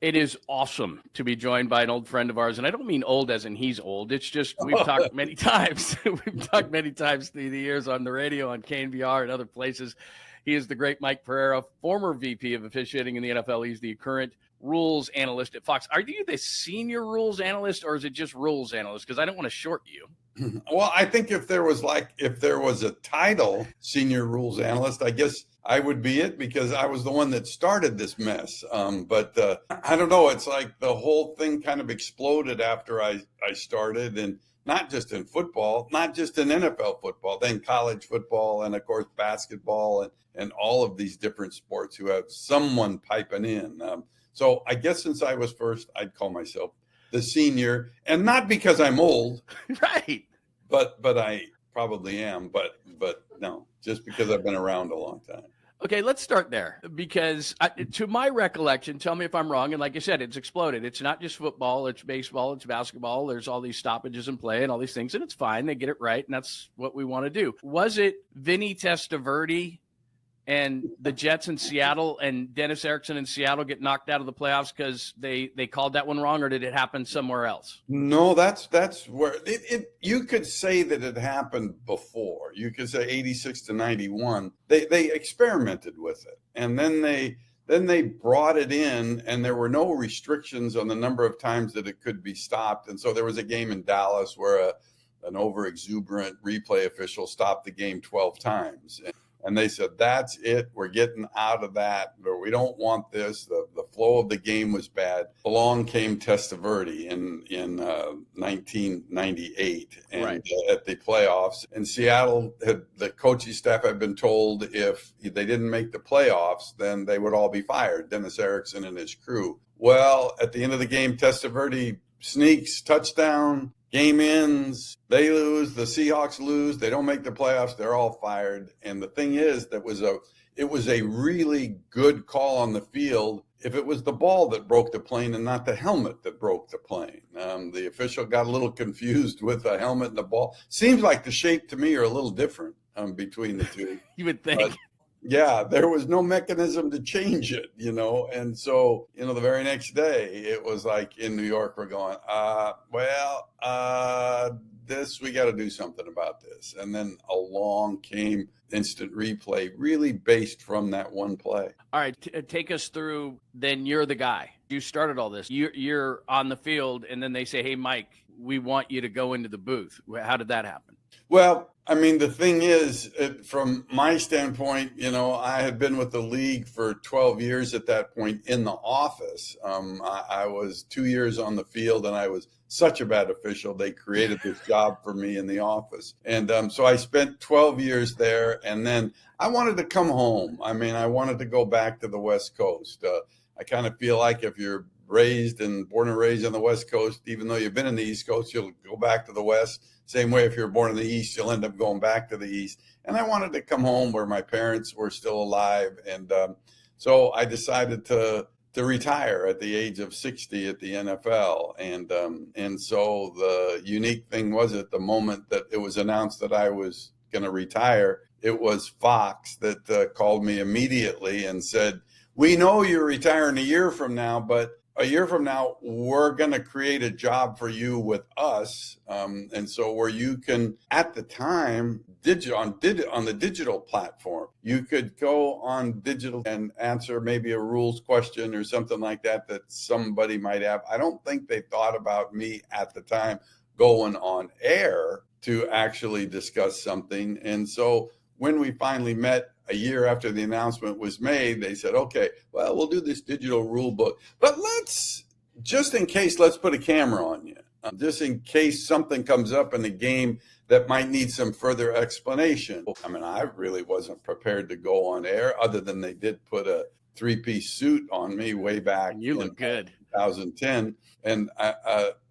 It is awesome to be joined by an old friend of ours. And I don't mean old as in he's old. It's just we've talked many times. We've talked many times through the years on the radio, on 𝐾NVR and other places. He is the great Mike Pereria, former VP of officiating in the NFL. He's the current rules analyst at Fox. Are you the senior rules analyst, or is it just rules analyst? Because I don't want to short you. Well, I think if there was a title, senior rules analyst, I guess I would be it, because I was the one that started this mess. But I don't know. It's like the whole thing kind of exploded after I started, and not just in football, not just in NFL football, then college football, and of course basketball, and all of these different sports who have someone piping in. So I guess since I was first, I'd call myself the senior, and not because I'm old, right? But I probably am, but no, just because I've been around a long time. Okay, let's start there, because to my recollection, tell me if I'm wrong, and like I said, it's exploded. It's not just football, it's baseball, it's basketball. There's all these stoppages in play and all these things, and it's fine. They get it right, and that's what we want to do. Was it Vinny Testaverde and the Jets in Seattle and Dennis Erickson in Seattle get knocked out of the playoffs because they called that one wrong, or did it happen somewhere else? No, that's where it you could say that it happened before. You could say 86 to 91. They experimented with it, and then they brought it in, and there were no restrictions on the number of times that it could be stopped. And so there was a game in Dallas where an over exuberant replay official stopped the game 12 times. And they said, that's it. We're getting out of that. But we don't want this. The flow of the game was bad. Along came Testaverde in 1998 and right. At the playoffs. And Seattle, the coaching staff had been told if they didn't make the playoffs, then they would all be fired, Dennis Erickson and his crew. Well, at the end of the game, Testaverde sneaks, touchdown. Game ends, they lose, the Seahawks lose, they don't make the playoffs, they're all fired. And the thing is, it was a really good call on the field if it was the ball that broke the plane and not the helmet that broke the plane. The official got a little confused with the helmet and the ball. Seems like the shape to me are a little different between the two. You would think. But yeah, there was no mechanism to change it, and so, the very next day, it was like in New York, we're going, we got to do something about this. And then along came instant replay, really based from that one play. All right, take us through, then you're the guy. You started all this. You're on the field, and then they say, hey, Mike, we want you to go into the booth. How did that happen? Well, I mean, the thing is, from my standpoint, I had been with the league for 12 years at that point in the office. I was 2 years on the field, and I was such a bad official. They created this job for me in the office. And so I spent 12 years there, and then I wanted to come home. I mean, I wanted to go back to the West Coast. I kind of feel like if you're born and raised on the West Coast, even though you've been in the East Coast, you'll go back to the West. Same way, if you're born in the East, you'll end up going back to the East. And I wanted to come home where my parents were still alive. And so I decided to retire at the age of 60 at the NFL. And so the unique thing was, at the moment that it was announced that I was going to retire, it was Fox that called me immediately and said, we know you're retiring a year from now, but a year from now, we're going to create a job for you with us. And so where you can, at the time, on the digital platform, you could go on digital and answer maybe a rules question or something like that somebody might have. I don't think they thought about me at the time going on air to actually discuss something. And so when we finally met a year after the announcement was made, they said, okay, well, we'll do this digital rule book, but just in case, let's put a camera on you, just in case something comes up in the game that might need some further explanation. I mean, I really wasn't prepared to go on air, other than they did put a 3-piece suit on me way back. You look good. 2010. And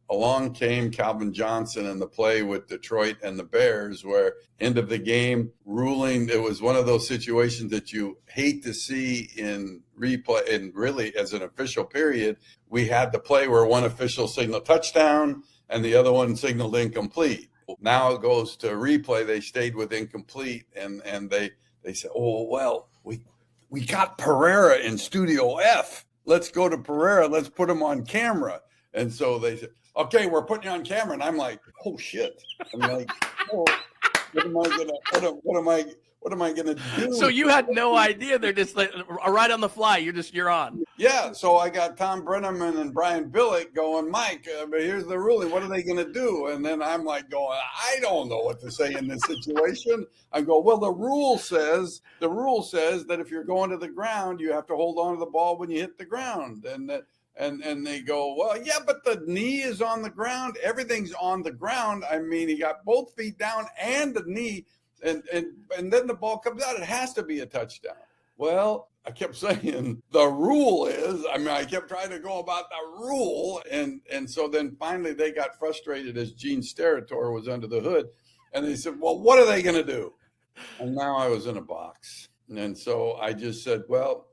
along came Calvin Johnson and the play with Detroit and the Bears, where end of the game ruling, it was one of those situations that you hate to see in replay. And really, as an official period, we had the play where one official signaled touchdown and the other one signaled incomplete. Now it goes to replay. They stayed with incomplete, and they said, oh, well, we got Pereira in Studio F. let's go to Pereira. Let's put him on camera. And so they said, okay, we're putting you on camera. And I'm like, oh shit. I'm like, oh, what am I gonna do? So you had no idea. They're just like right on the fly. You're on. Yeah. So I got Tom Brenneman and Brian Billick going, Mike, but here's the ruling. What are they gonna do? And then I'm like going, I don't know what to say in this situation. I go, well, the rule says that if you're going to the ground, you have to hold on to the ball when you hit the ground. And they go, well, yeah, but the knee is on the ground. Everything's on the ground. I mean, he got both feet down and the knee, and then the ball comes out. It has to be a touchdown. Well, I kept saying the rule is, I kept trying to go about the rule. And so then finally they got frustrated as 𝐬𝐮𝐬𝐜𝐫𝐿 was under the hood. And they said, well, what are they going to do? And now I was in a box. And so I just said, well,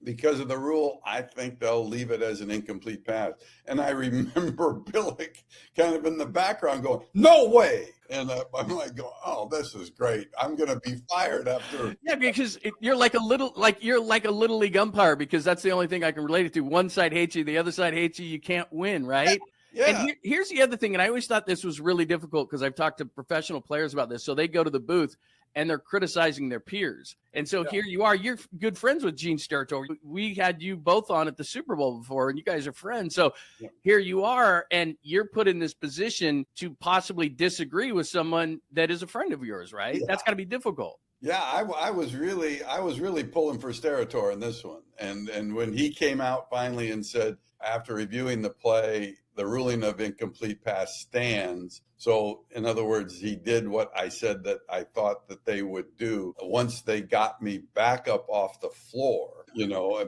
because of the rule, I think they'll leave it as an incomplete pass. And I remember Billick kind of in the background going, no way. And I'm like, oh, this is great. I'm going to be fired after. Yeah, because you're like a little league umpire, because that's the only thing I can relate it to. One side hates you, the other side hates you. You can't win, right? Yeah. And here's the other thing. And I always thought this was really difficult because I've talked to professional players about this. So they go to the booth and they're criticizing their peers. And so here you are, you're good friends with 𝐬𝐮𝐬𝐜𝐫𝐿. We had you both on at the Super Bowl before, and you guys are friends. So here you are, and you're put in this position to possibly disagree with someone that is a friend of yours, right? Yeah. That's got to be difficult. Yeah, I was really pulling for 𝐿𝐷𝐿 in this one. And when he came out finally and said, after reviewing the play, the ruling of incomplete pass stands. So in other words, he did what I said that I thought that they would do once they got me back up off the floor,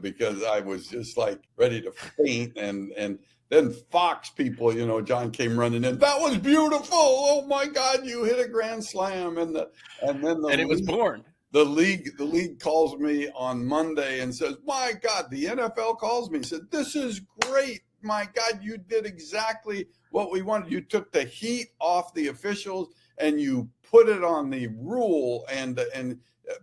because I was just like ready to faint. And then Fox people, John came running in. That was beautiful. Oh my God, you hit a grand slam. And it was born. The league calls me on Monday and says, my God, the NFL calls me, said, this is great. My God, you did exactly what we wanted. You took the heat off the officials and you put it on the rule. And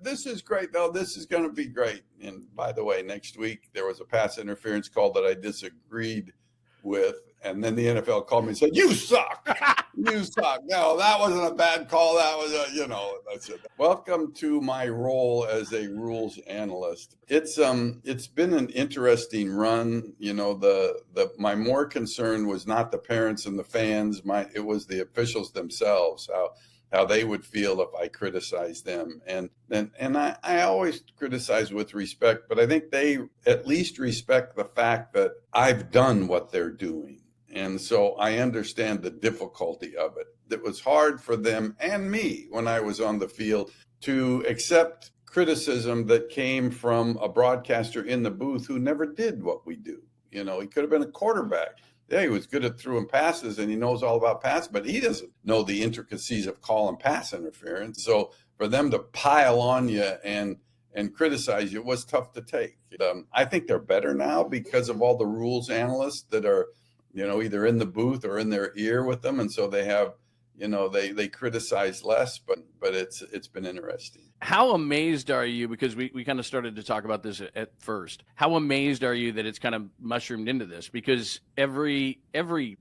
this is great, though. This is going to be great. And by the way, next week there was a pass interference call that I disagreed with. And then the NFL called me and said, you suck. You suck. No, that wasn't a bad call. That was that's it. Welcome to my role as a rules analyst. It's been an interesting run. My more concern was not the parents and the fans. It was the officials themselves, how they would feel if I criticized them. And I always criticize with respect, but I think they at least respect the fact that I've done what they're doing. And so I understand the difficulty of it. It was hard for them and me when I was on the field to accept criticism that came from a broadcaster in the booth who never did what we do. He could have been a quarterback. Yeah, he was good at throwing passes and he knows all about pass, but he doesn't know the intricacies of call and pass interference. So for them to pile on you and criticize you was tough to take. I think they're better now because of all the rules analysts that are, either in the booth or in their ear with them. And so they have, they criticize less, but it's been interesting. How amazed are you, because we kind of started to talk about this at first, how amazed are you that it's kind of mushroomed into this? Because every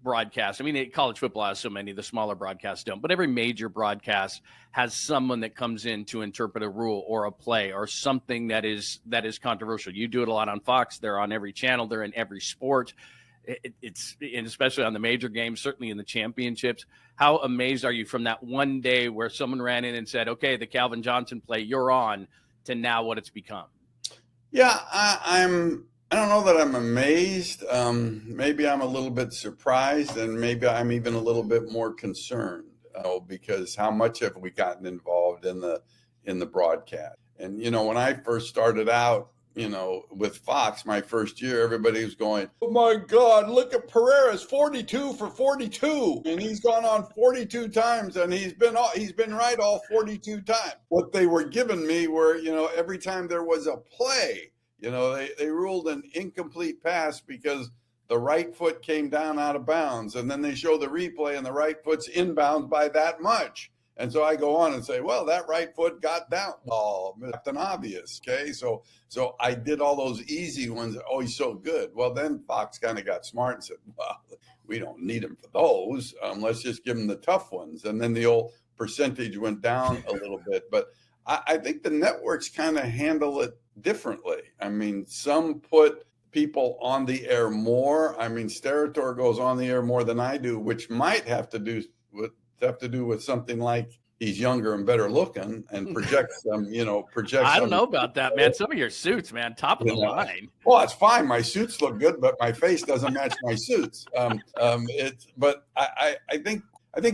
broadcast, college football has so many, the smaller broadcasts don't, but every major broadcast has someone that comes in to interpret a rule or a play or something that is controversial. You do it a lot on Fox. They're on every channel. They're in every sport. It's and especially on the major games, certainly in the championships. How amazed are you from that one day where someone ran in and said, okay, the Calvin Johnson play, you're on, to now what it's become? Yeah, I don't know that I'm amazed. Maybe I'm a little bit surprised, and maybe I'm even a little bit more concerned because how much have we gotten involved in the broadcast? And, when I first started out, with Fox, my first year, everybody was going, oh my God, look at Pereira's 42 for 42. And he's gone on 42 times and he's been right all 42 times. What they were giving me were, every time there was a play, they ruled an incomplete pass because the right foot came down out of bounds. And then they show the replay and the right foot's inbounds by that much. And so I go on and say, well, that right foot got that ball, Captain Obvious. Okay. So I did all those easy ones. Oh, he's so good. Well, then Fox kind of got smart and said, well, we don't need him for those. Let's just give him the tough ones. And then the old percentage went down a little bit. But I think the networks kind of handle it differently. I mean, some put people on the air more. I mean, 𝐟𝐸𝐺 goes on the air more than I do, which might have to do with something like he's younger and better looking and projects them, I don't know about that, man. Some of your suits, man, top of the line. Well, it's fine. My suits look good, but my face doesn't match my suits. But I think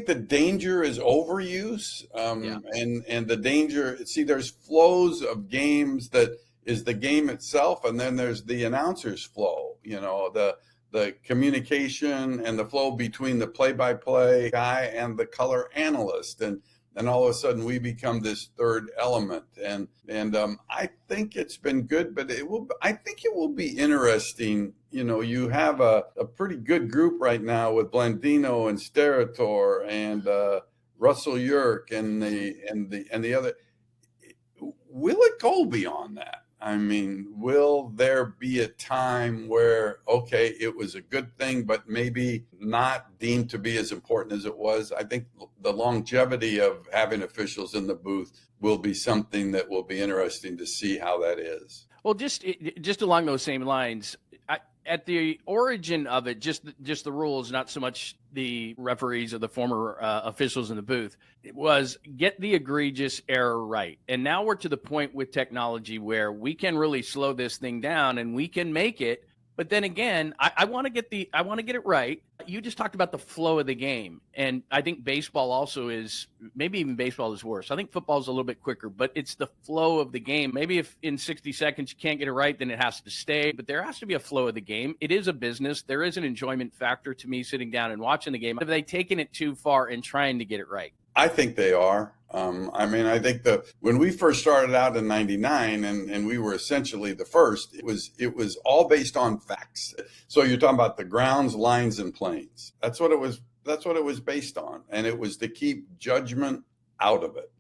the danger is overuse, and the danger. See, there's flows of games that is the game itself, and then there's the announcer's flow. The communication and the flow between the play-by-play guy and the color analyst, and all of a sudden we become this third element. And I think it's been good, but I think it will be interesting. You have a pretty good group right now with Blandino and 𝐟𝐸𝐺 and Russell Yerk and the other. Will it go beyond that? I mean, will there be a time where, okay, it was a good thing, but maybe not deemed to be as important as it was? I think the longevity of having officials in the booth will be something that will be interesting to see how that is. Well, just along those same lines, at the origin of it, just the rules, not so much the referees or the former officials in the booth, it was get the egregious error right. And now we're to the point with technology where we can really slow this thing down and we can make it. But then again, I want to get it right. You just talked about the flow of the game. And I think baseball also is, maybe even baseball is worse. I think football is a little bit quicker, but it's the flow of the game. Maybe if in 60 seconds you can't get it right, then it has to stay. But there has to be a flow of the game. It is a business. There is an enjoyment factor to me sitting down and watching the game. Have they taken it too far in trying to get it right? I think they are. I think when we first started out in '99 and we were essentially the first, it was all based on facts. So you're talking about the grounds, lines, and planes. That's what it was based on, and it was to keep judgment out of it.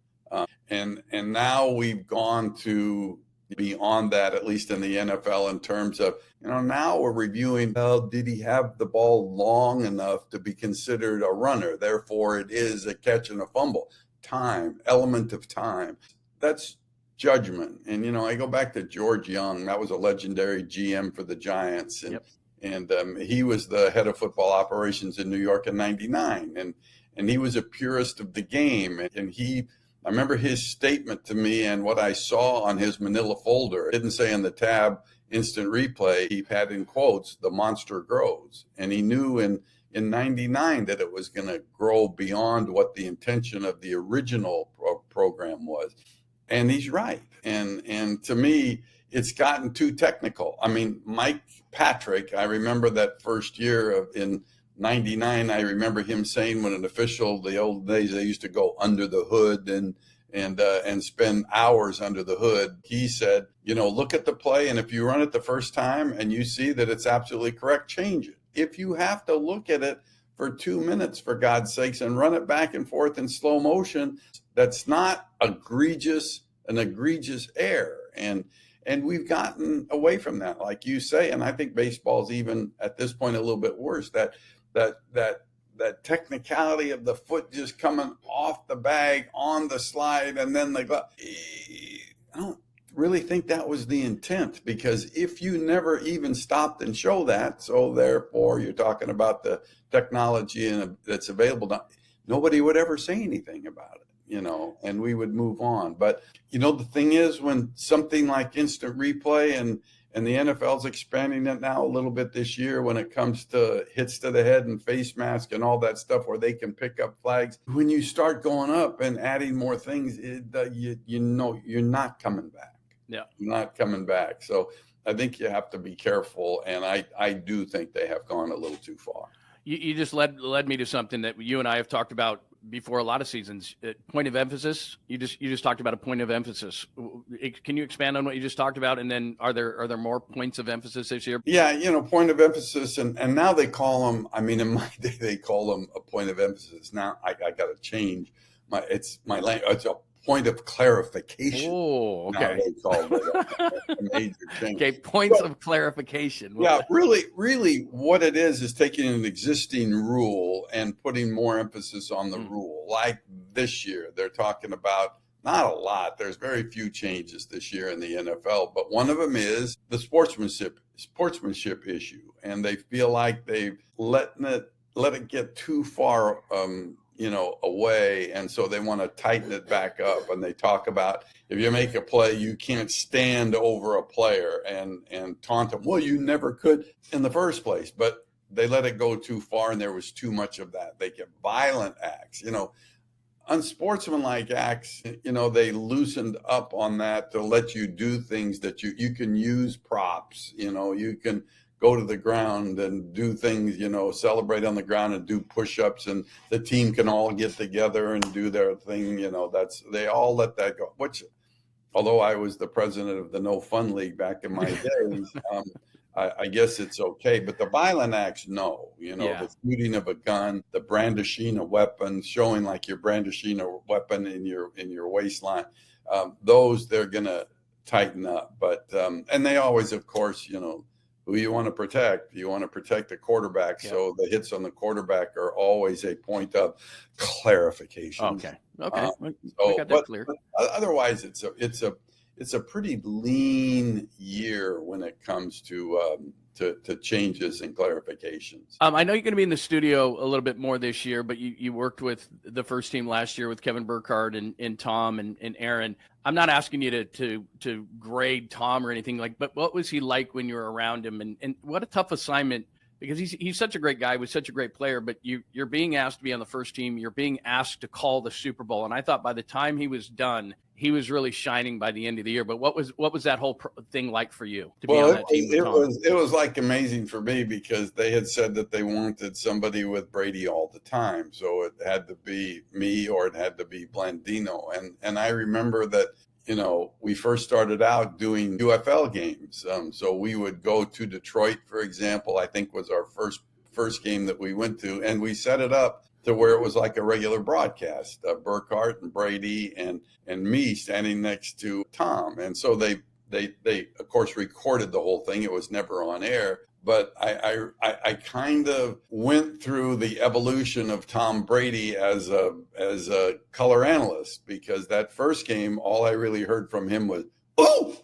And now we've gone to beyond that, at least in the NFL, in terms of, now we're reviewing, did he have the ball long enough to be considered a runner? Therefore, it is a catch and a fumble. Time, element of time. That's judgment. And, I go back to George Young. That was a legendary GM for the Giants. And, and he was the head of football operations in New York in '99. And he was a purist of the game. And I remember his statement to me and what I saw on his manila folder. It didn't say in the tab instant replay. He had in quotes, the monster grows. And he knew in '99 that it was going to grow beyond what the intention of the original program was. And he's right. And to me, it's gotten too technical. I mean, Mike Patrick, I remember that first year in '99, I remember him saying when an official, the old days, they used to go under the hood and spend hours under the hood. He said, look at the play, and if you run it the first time and you see that it's absolutely correct, change it. If you have to look at it for 2 minutes, for God's sakes, and run it back and forth in slow motion, that's not an egregious error. And we've gotten away from that, like you say. And I think baseball's even at this point a little bit worse. That technicality of the foot just coming off the bag on the slide and then the glove. I don't really think that was the intent, because if you never even stopped and show that, so therefore you're talking about the technology that's available now, nobody would ever say anything about it, and we would move on. But, the thing is, when something like instant replay and the NFL's expanding it now a little bit this year when it comes to hits to the head and face mask and all that stuff where they can pick up flags. When you start going up and adding more things, you're not coming back. Yeah. You're not coming back. So I think you have to be careful. And I do think they have gone a little too far. You just led me to something that you and I have talked about before a lot of seasons. Point of emphasis. You just talked about a point of emphasis. Can you expand on what you just talked about? And then are there more points of emphasis this year? Yeah, point of emphasis, and now they call them. I mean, in my day they call them a point of emphasis. Now I got to change it's a point of clarification. Oh, Now okay. they called it a major change. Okay, points of clarification. Yeah, really what it is taking an existing rule and putting more emphasis on the rule. Like this year, they're talking about not a lot. There's very few changes this year in the NFL, but one of them is the sportsmanship issue. And they feel like they've let it get too far away, and so they want to tighten it back up. And they talk about, if you make a play, you can't stand over a player and taunt them. Well, you never could in the first place, but they let it go too far, and there was too much of that. They get violent acts, unsportsmanlike acts. They loosened up on that to let you do things that you can use props. You can go to the ground and do things, celebrate on the ground and do push-ups, and the team can all get together and do their thing. They all let that go, which, although I was the president of the No Fun League back in my days, I guess it's okay. But the violent acts, no, the shooting of a gun, the brandishing a weapon, showing like you're brandishing a weapon in your waistline, those they're going to tighten up. But, and they always, of course, who you want to protect. You want to protect the quarterback. Yep. So the hits on the quarterback are always a point of clarification. Okay. We got that but clear. Otherwise, it's a pretty lean year when it comes to changes and clarifications. I know you're going to be in the studio a little bit more this year, but you worked with the first team last year with Kevin Burkhardt and Tom and Aaron. I'm not asking you to grade Tom or anything but what was he like when you were around him, and what a tough assignment, because he's such a great guy, was such a great player, but you're being asked to be on the first team. You're being asked to call the Super Bowl. And I thought by the time he was done, he was really shining by the end of the year. But what was that whole thing like for you to be on that team with Tom? It was like amazing for me, because they had said that they wanted somebody with Brady all the time. So it had to be me, or it had to be Blandino. And I remember that, we first started out doing UFL games. So we would go to Detroit, for example, I think was our first game that we went to, and we set it up to where it was like a regular broadcast, Burkhardt and Brady and me standing next to Tom. And so they of course recorded the whole thing. It was never on air, but I kind of went through the evolution of Tom Brady as a color analyst, because that first game, all I really heard from him was, "Oh,"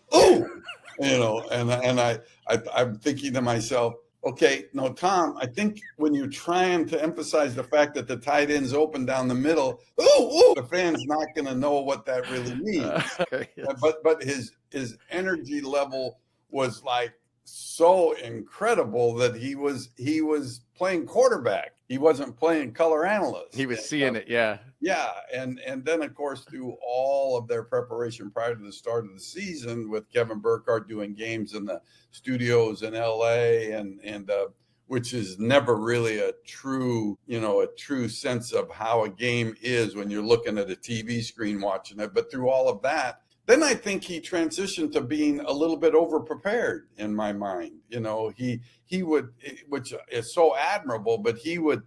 and I'm thinking to myself, okay, no, Tom, I think when you're trying to emphasize the fact that the tight end's open down the middle, the fan's not going to know what that really means. But his energy level was like so incredible that he was playing quarterback. He wasn't playing color analyst. He was seeing it, yeah. Yeah, and then, of course, through all of their preparation prior to the start of the season, with Kevin Burkhardt doing games in the studios in L.A. and which is never really a true sense of how a game is when you're looking at a TV screen watching it. But through all of that, then I think he transitioned to being a little bit over-prepared in my mind. He would, which is so admirable, but he would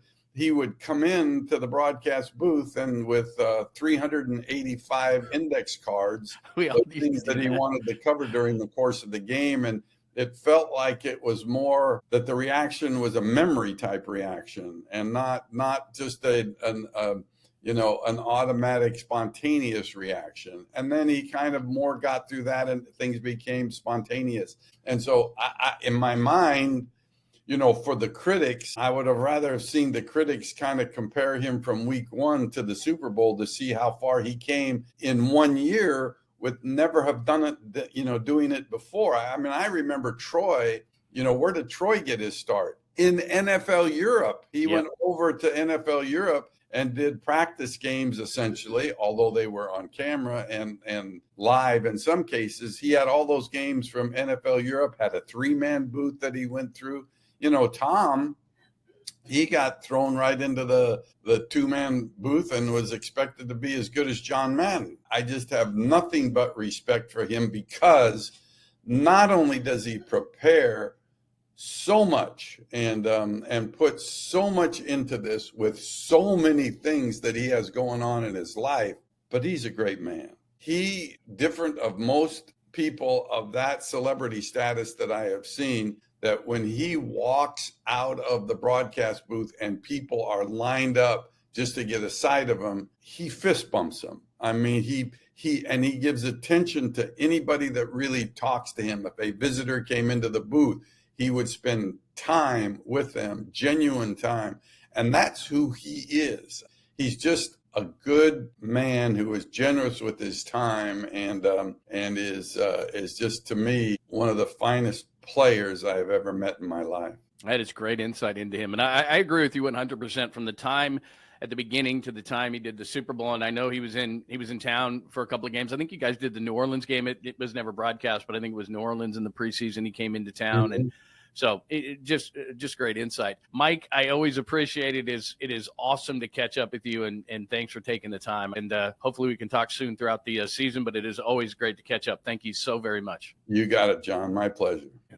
come in to the broadcast booth and with 385 index cards, things that he wanted to cover during the course of the game. And it felt like it was more that the reaction was a memory type reaction, and not just an automatic spontaneous reaction. And then he kind of more got through that and things became spontaneous. And so I in my mind, for the critics, I would have rather seen the critics kind of compare him from week one to the Super Bowl to see how far he came in 1 year with never have done it, doing it before. I mean, I remember Troy, where did Troy get his start? In NFL Europe. He went over to NFL Europe and did practice games, essentially, although they were on camera and live in some cases. He had all those games from NFL Europe, had a 3-man booth that he went through. Tom, he got thrown right into the 2-man booth and was expected to be as good as John Madden. I just have nothing but respect for him, because not only does he prepare so much and put so much into this with so many things that he has going on in his life. But he's a great man. He, different of most people of that celebrity status that I have seen, that when he walks out of the broadcast booth and people are lined up just to get a sight of him, he fist bumps them. I mean, he gives attention to anybody that really talks to him. If a visitor came into the booth, he would spend time with them, genuine time. And that's who he is. He's just a good man who is generous with his time and is just, to me, one of the finest players I have ever met in my life. That is great insight into him. And I agree with you 100% from the time at the beginning to the time he did the Super Bowl. And I know he was in town for a couple of games. I think you guys did the New Orleans game. It was never broadcast, but I think it was New Orleans in the preseason. He came into town. And so it just great insight. Mike, I always appreciate it. It is awesome to catch up with you, and thanks for taking the time. And hopefully we can talk soon throughout the season, but it is always great to catch up. Thank you so very much. You got it, John. My pleasure.